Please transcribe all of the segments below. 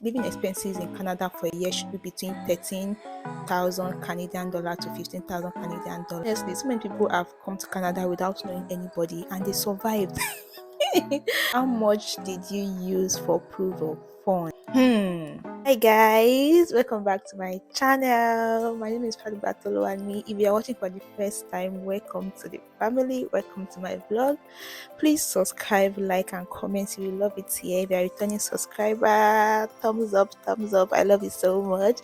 living expenses in Canada for a year should be between 13,000 Canadian dollar to 15,000 Canadian dollar. Honestly, so many people have come to Canada without knowing anybody and they survived. How much did you use for proof of fund? Hi guys, welcome back to my channel. My name is Batolo, and me. If you are watching for the first time, welcome to the family, welcome to my vlog. Please subscribe, like and comment if you love it here. If you are a returning subscriber, thumbs up, I love it so much.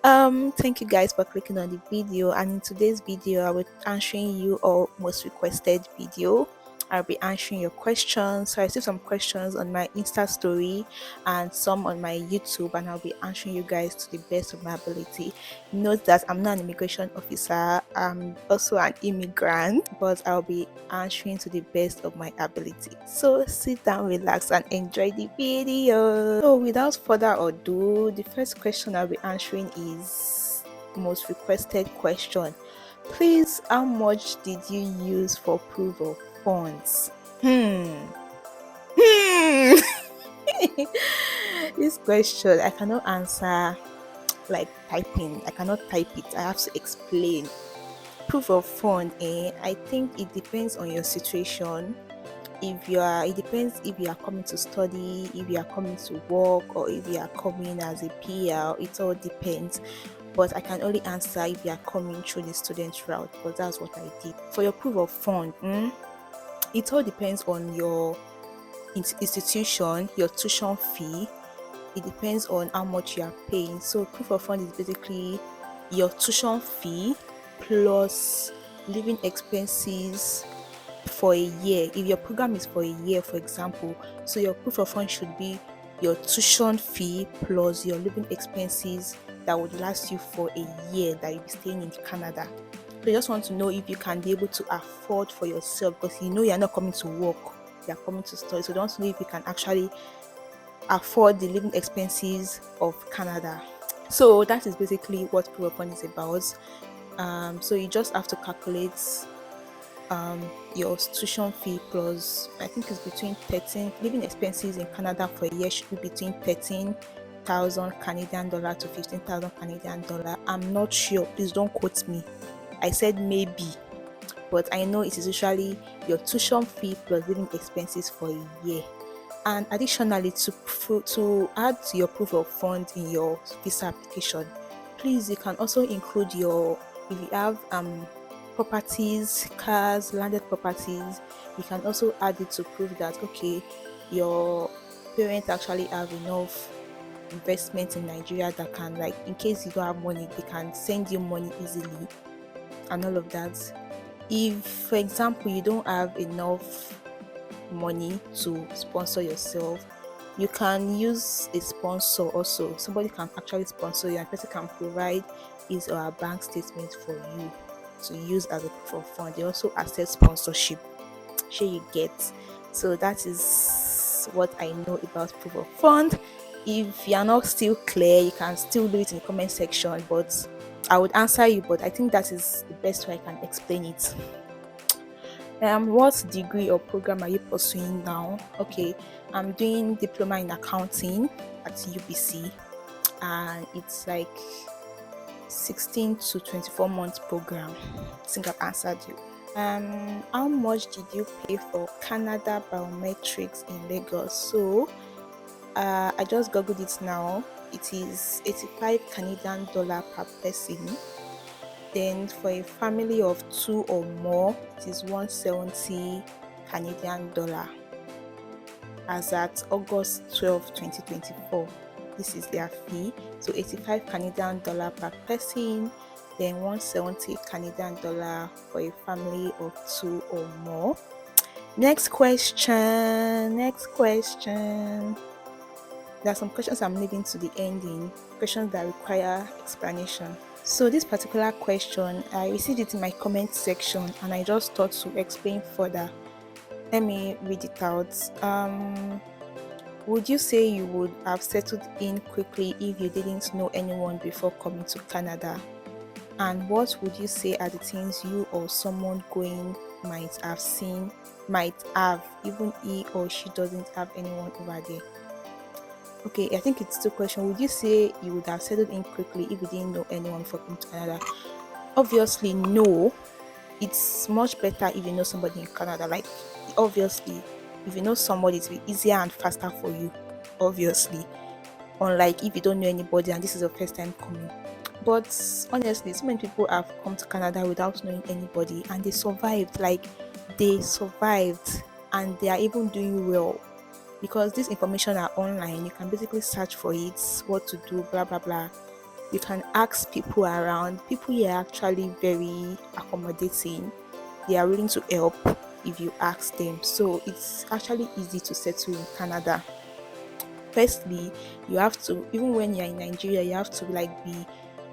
Thank you guys for clicking on the video, and in today's video I will be answering you all most requested video. I'll be answering your questions. So I received some questions on my Insta story and some on my YouTube, and I'll be answering you guys to the best of my ability. Note that I'm not an immigration officer, I'm also an immigrant, but I'll be answering to the best of my ability. So sit down, relax and enjoy the video. So without further ado, the first question I'll be answering is most requested question. Please, how much did you use for proof of funds? This question I cannot answer like typing. I cannot type it. I have to explain. Proof of fund, I think it depends on your situation. It depends if you are coming to study, if you are coming to work, or if you are coming as a PR. It all depends. But I can only answer if you are coming through the student route, because that's what I did. For your proof of fund, it all depends on your institution, your tuition fee. It depends on how much you are paying. So proof of fund is basically your tuition fee plus living expenses for a year. If your program is for a year, for example, so your proof of fund should be your tuition fee plus your living expenses that would last you for a year that you'll be staying in Canada. So you just want to know if you can be able to afford for yourself, because you know you're not coming to work, you're coming to study. So you want to know if you can actually afford the living expenses of Canada. So that is basically what proof of fund is about. So you just have to calculate your tuition fee plus, I think it's between 13, living expenses in Canada for a year should be between 13,000 Canadian dollar to 15,000 Canadian dollar. I'm not sure, please don't quote me. I said maybe, but I know it is usually your tuition fee plus living expenses for a year. And additionally, to add to your proof of fund in your visa application, please, you can also include if you have properties, cars, landed properties, you can also add it to prove that okay, your parents actually have enough investment in Nigeria that can, like, in case you don't have money, they can send you money easily and all of that. If, for example, you don't have enough money to sponsor yourself, you can use a sponsor also. Somebody can actually sponsor you, and person can provide his or her bank statement for you to use as a proof of fund. They also accept sponsorship. Sure, you get. So that is what I know about proof of fund. If you are not still clear, you can still do it in the comment section, but I would answer you, but I think that is the best way I can explain it. What degree or program are you pursuing now? Okay, I'm doing diploma in accounting at UBC, and it's like 16 to 24 months program. I think I've answered you. How much did you pay for Canada biometrics in Lagos? So I just googled it now. It is 85 Canadian dollar per person. Then for a family of 2 or more, it is 170 Canadian dollar. As at August 12, 2024, this is their fee. So 85 Canadian dollar per person, then 170 Canadian dollar for a family of 2 or more. Next question. There are some questions I'm leaving to the ending, questions that require explanation. So this particular question, I received it in my comment section and I just thought to explain further. Let me read it out. Would you say you would have settled in quickly if you didn't know anyone before coming to Canada? And what would you say are the things you or someone going might have, even he or she doesn't have anyone over there? Okay, I think it's two questions. Would you say you would have settled in quickly if you didn't know anyone before coming to Canada? Obviously, no. It's much better if you know somebody in Canada. Like, obviously, if you know somebody, it's be easier and faster for you. Obviously, unlike if you don't know anybody and this is your first time coming. But honestly, so many people have come to Canada without knowing anybody and they survived. Like, they survived and they are even doing well because this information are online. You can basically search for it, what to do, blah blah blah. You can ask people around. People here are actually very accommodating. They are willing to help if you ask them. So it's actually easy to settle in Canada. Firstly, you have to, even when you're in Nigeria, you have to like be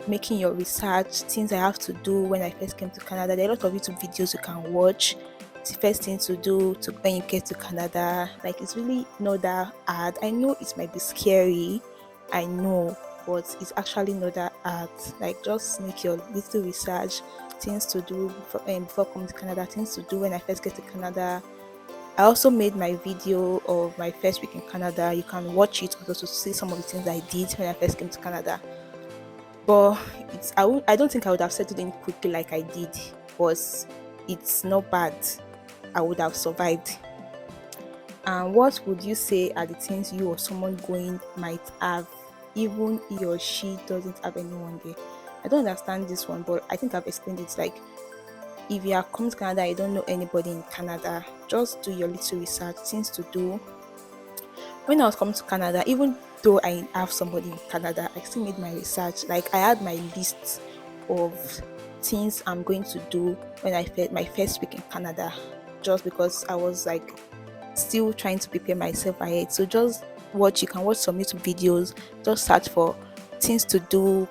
making your research, things I have to do when I first came to Canada. There are a lot of YouTube videos you can watch. It's the first thing to do to when you get to Canada. Like, it's really not that hard. I know it might be scary, I know, but it's actually not that hard. Like, just make your little research, things to do before coming to Canada, things to do when I first get to Canada. I also made my video of my first week in Canada. You can watch it also to see some of the things I did when I first came to Canada. But I don't think I would have settled in quickly like I did, but it's not bad. I would have survived. And what would you say are the things you or someone going might have, even he or she doesn't have anyone there? I don't understand this one, but I think I've explained it. Like, if you are coming to Canada, you don't know anybody in Canada, just do your little research, things to do. When I was coming to Canada, even though I have somebody in Canada, I still made my research. Like, I had my list of things I'm going to do when I my first week in Canada, just because I was like still trying to prepare myself ahead. So just you can watch some YouTube videos, just search for things to do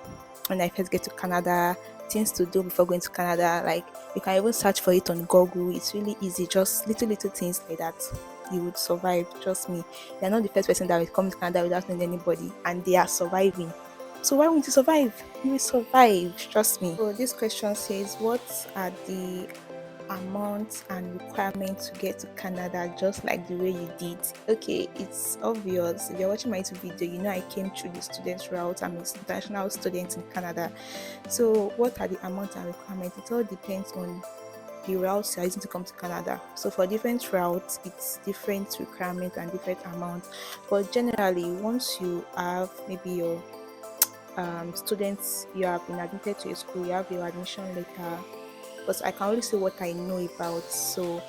when I first get to Canada, things to do before going to Canada. Like, you can even search for it on Google. It's really easy, just little things like that. You would survive, trust me. You're not the first person that will come to Canada without knowing anybody, and they are surviving. So why won't you survive? You will survive, trust me. So this question says, what are the amount and requirements to get to Canada just like the way you did? Okay, it's obvious. If you're watching my YouTube video, you know I came through the student route. I'm an international student in Canada. So what are the amount and requirements? It all depends on the routes you're using to come to Canada. So for different routes, it's different requirements and different amounts. But generally, once you have maybe your students, you have been admitted to a school, you have your admission letter, because I can only say what I know about. So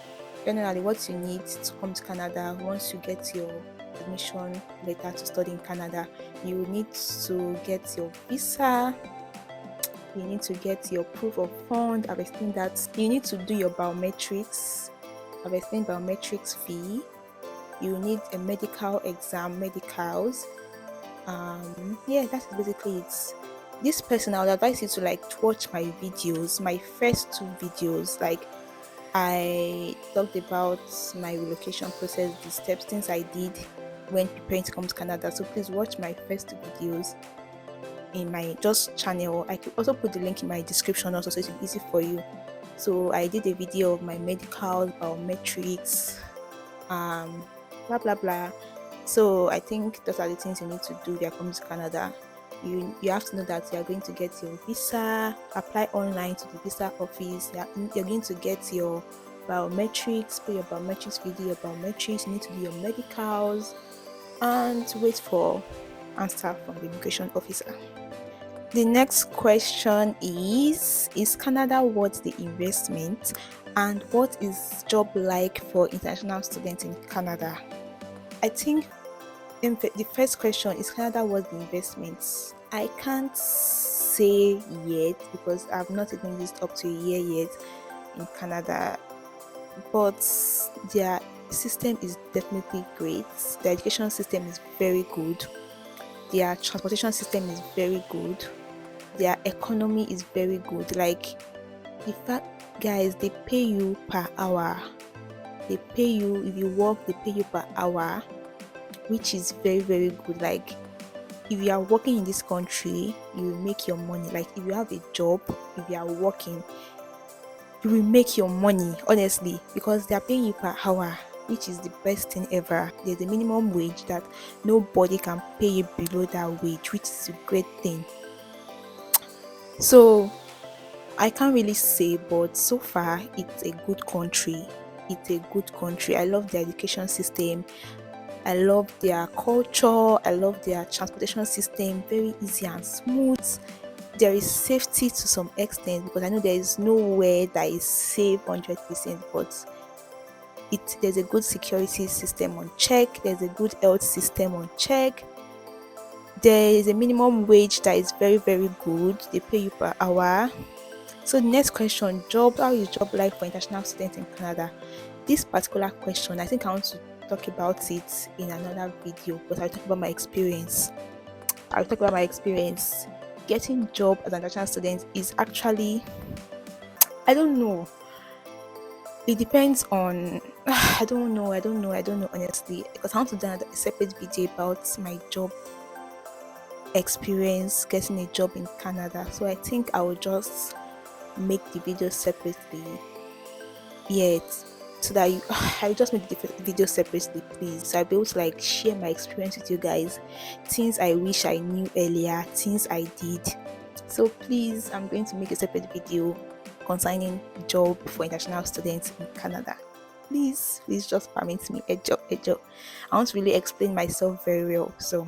generally, what you need to come to Canada, once you get your admission letter to study in Canada, you need to get your visa, you need to get your proof of fund. I've explained that. You need to do your biometrics. I've explained biometrics fee. You need a medical exam, medicals. Yeah, that's basically it. This person, I would advise you to like watch my videos, my first two videos. Like, I talked about my relocation process, the steps, things I did when preparing to come to Canada. So please watch my first two videos in my just channel. I could also put the link in my description also, so it's easy for you. So I did a video of my medical, biometrics, blah blah blah. So I think those are the things you need to do if you're coming to Canada. You have to know that you are going to get your visa, apply online to the visa office. You're going to get your biometrics, pay your biometrics, video your biometrics, you need to do your medicals, and wait for answer from the immigration officer. The next question is Canada worth the investment, and what is job like for international students in Canada? I think the first question is Canada worth the investments. I can't say yet because I've not even used up to a year yet in Canada, but their system is definitely great. The education system is very good. Their transportation system is very good. Their economy is very good. Like, the fact, guys, they pay you per hour. They pay you, if you work, they pay you per hour, which is very good. Like, if you are working in this country, you will make your money. Like, if you have a job, if you are working, you will make your money, honestly, because they are paying you per hour. which is the best thing ever. There's a minimum wage that nobody can pay you below that wage, which is a great thing. So I can't really say, but so far it's a good country. It's a good country. I love the education system. I love their culture. I love their transportation system. Very easy and smooth. There is safety to some extent, because I know there is nowhere that is safe 100%, but there's a good security system on check. There's a good health system on check. There is a minimum wage that is very, very good. They pay you per hour. So the next question, job, how is job like for international students in Canada? This particular question, I think I want to talk about it in another video, but I'll talk about my experience. Getting job as an international student is actually, I don't know. It depends on, I don't know honestly, because I want to do a separate video about my job experience getting a job in Canada. So I think I will just make the video separately. So that I'll just make the video separately, please, so I'll be able to like share my experience with you guys, things I wish I knew earlier, things I did. So please, I'm going to make a separate video concerning job for international students in Canada. Please just permit me a job. I want to really explain myself very well. So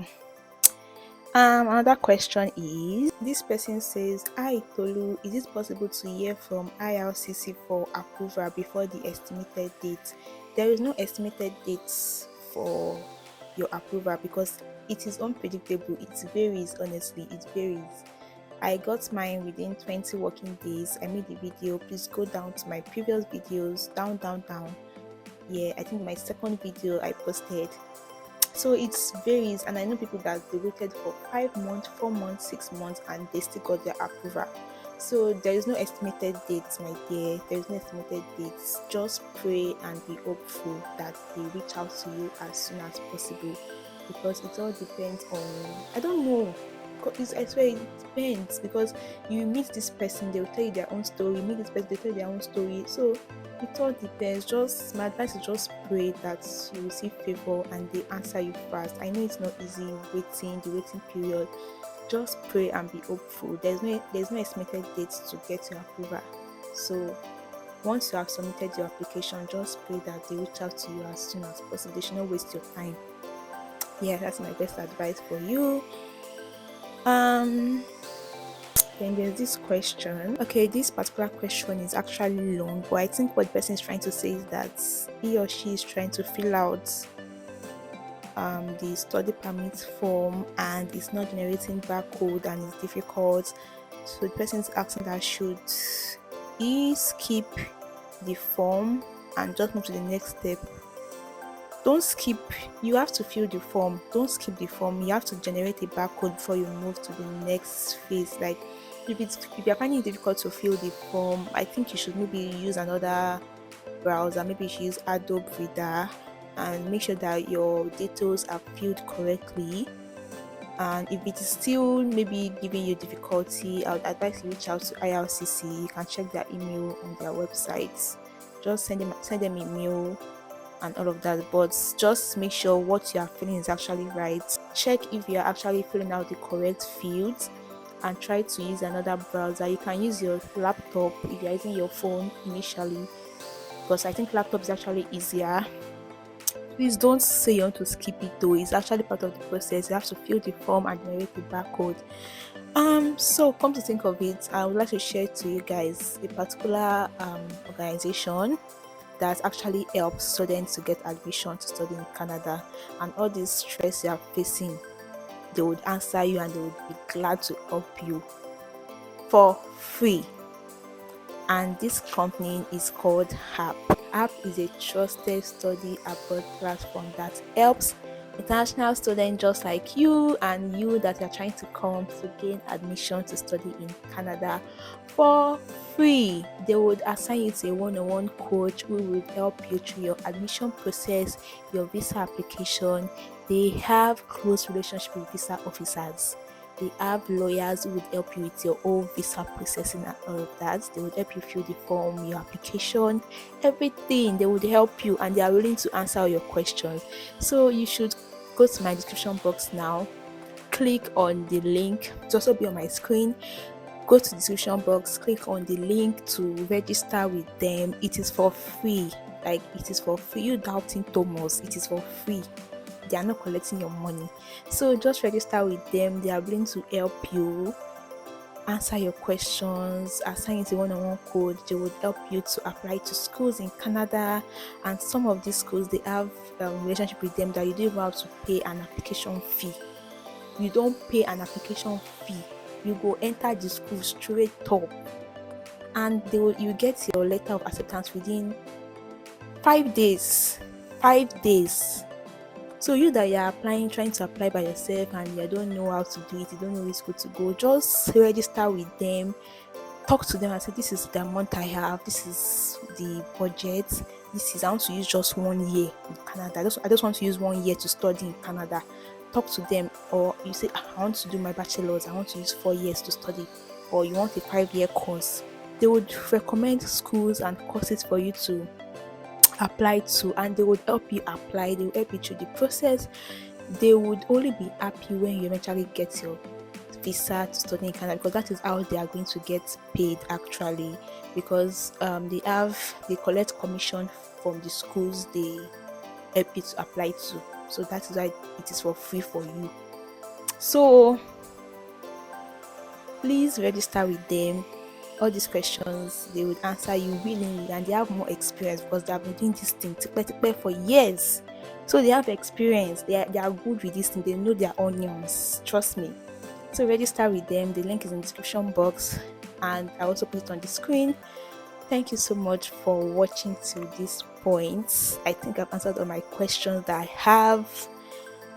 another question is, this person says, "Hi Tolu, is it possible to hear from IRCC for approval before the estimated date?" There is no estimated dates for your approval because it is unpredictable. It varies, honestly, it varies. I got mine within 20 working days. I made the video. Please go down to my previous videos, down. Yeah, I think my second video I posted. So it varies, and I know people that they waited for 5 months, 4 months, 6 months, and they still got their approval. So there is no estimated dates, my dear. There is no estimated dates. Just pray and be hopeful that they reach out to you as soon as possible, because it all depends on, I don't know. I swear it depends, because you meet this person, they will tell you their own story. You meet this person, they tell you their own story. So it all depends. My advice is just pray that you receive favor and they answer you fast. I know it's not easy the waiting period. Just pray and be hopeful. There's no estimated date to get your approval. So once you have submitted your application, just pray that they reach out to you as soon as possible. They should not waste your time. Yeah, that's my best advice for you. Then there's this question. Okay, this particular question is actually long, but I think what the person is trying to say is that he or she is trying to fill out the study permit form and it's not generating barcode and it's difficult. So the person is asking that should he skip the form and just move to the next step. Don't skip. You have to fill the form. Don't skip the form. You have to generate a barcode before you move to the next phase. Like if you're finding it difficult to fill the form, I think you should maybe use another browser. Maybe you should use Adobe Reader and make sure that your details are filled correctly. And if it is still maybe giving you difficulty, I would advise you reach out to IRCC. You can check their email on their websites. Just send them email and all of that, but just make sure what you are filling is actually right. Check if you are actually filling out the correct fields and try to use another browser. You can use your laptop if you're using your phone initially, because I think laptop is actually easier. Please don't say you want to skip it though. It's actually part of the process. You have to fill the form and generate the barcode. So come to think of it, I would like to share to you guys a particular organization that actually helps students to get admission to study in Canada, and all this stress you are facing, they would answer you and they would be glad to help you for free. And this company is called HAP. HAP is a trusted study abroad platform that helps international students just like you and you that are trying to come to gain admission to study in Canada for free. They would assign you to a one-on-one coach who will help you through your admission process, your visa application. They have close relationship with visa officers. They have lawyers who would help you with your own visa processing and all of that. They would help you fill the form, your application, everything. They would help you, and they are willing to answer all your questions. So you should go to my description box now, click on the link. It also be on my screen. Go to the description box, click on the link to register with them. It is for free. Like, it is for free. You doubting Thomas, it is for free. They are not collecting your money. So just register with them. They are willing to help you, answer your questions, assign you to one-on-one code. They would help you to apply to schools in Canada, and some of these schools, they have relationship with them that you don't even have to pay an application fee. You don't pay an application fee. You go enter the school straight up, and you get your letter of acceptance within 5 days. 5 days. So you that you're applying, trying to apply by yourself, and you don't know how to do it, you don't know which school to go, just register with them, talk to them and say, this is the amount I have, this is the budget, I want to use just 1 year in Canada. I just want to use 1 year to study in Canada. Talk to them. Or you say, I want to do my bachelor's, I want to use 4 years to study, or you want a 5-year course. They would recommend schools and courses for you to apply to, and they would help you apply. They will help you through the process. They would only be happy when you eventually get your visa to study in Canada, because that is how they are going to get paid actually, because they collect commission from the schools they help you to apply to. So that is why it is for free for you. So please register with them. All these questions they would answer you willingly, and they have more experience because they have been doing this thing for years. So they have experience. They are good with this thing. They know their onions. Trust me. So register with them. The link is in the description box, and I also put it on the screen. Thank you so much for watching to this point. I think I've answered all my questions that I have.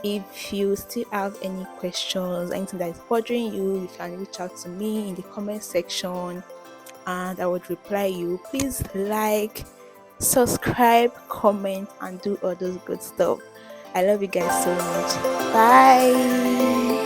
If you still have any questions, anything that is bothering you, you can reach out to me in the comment section, and I would reply you. Please like, subscribe, comment, and do all those good stuff. I love you guys so much. Bye.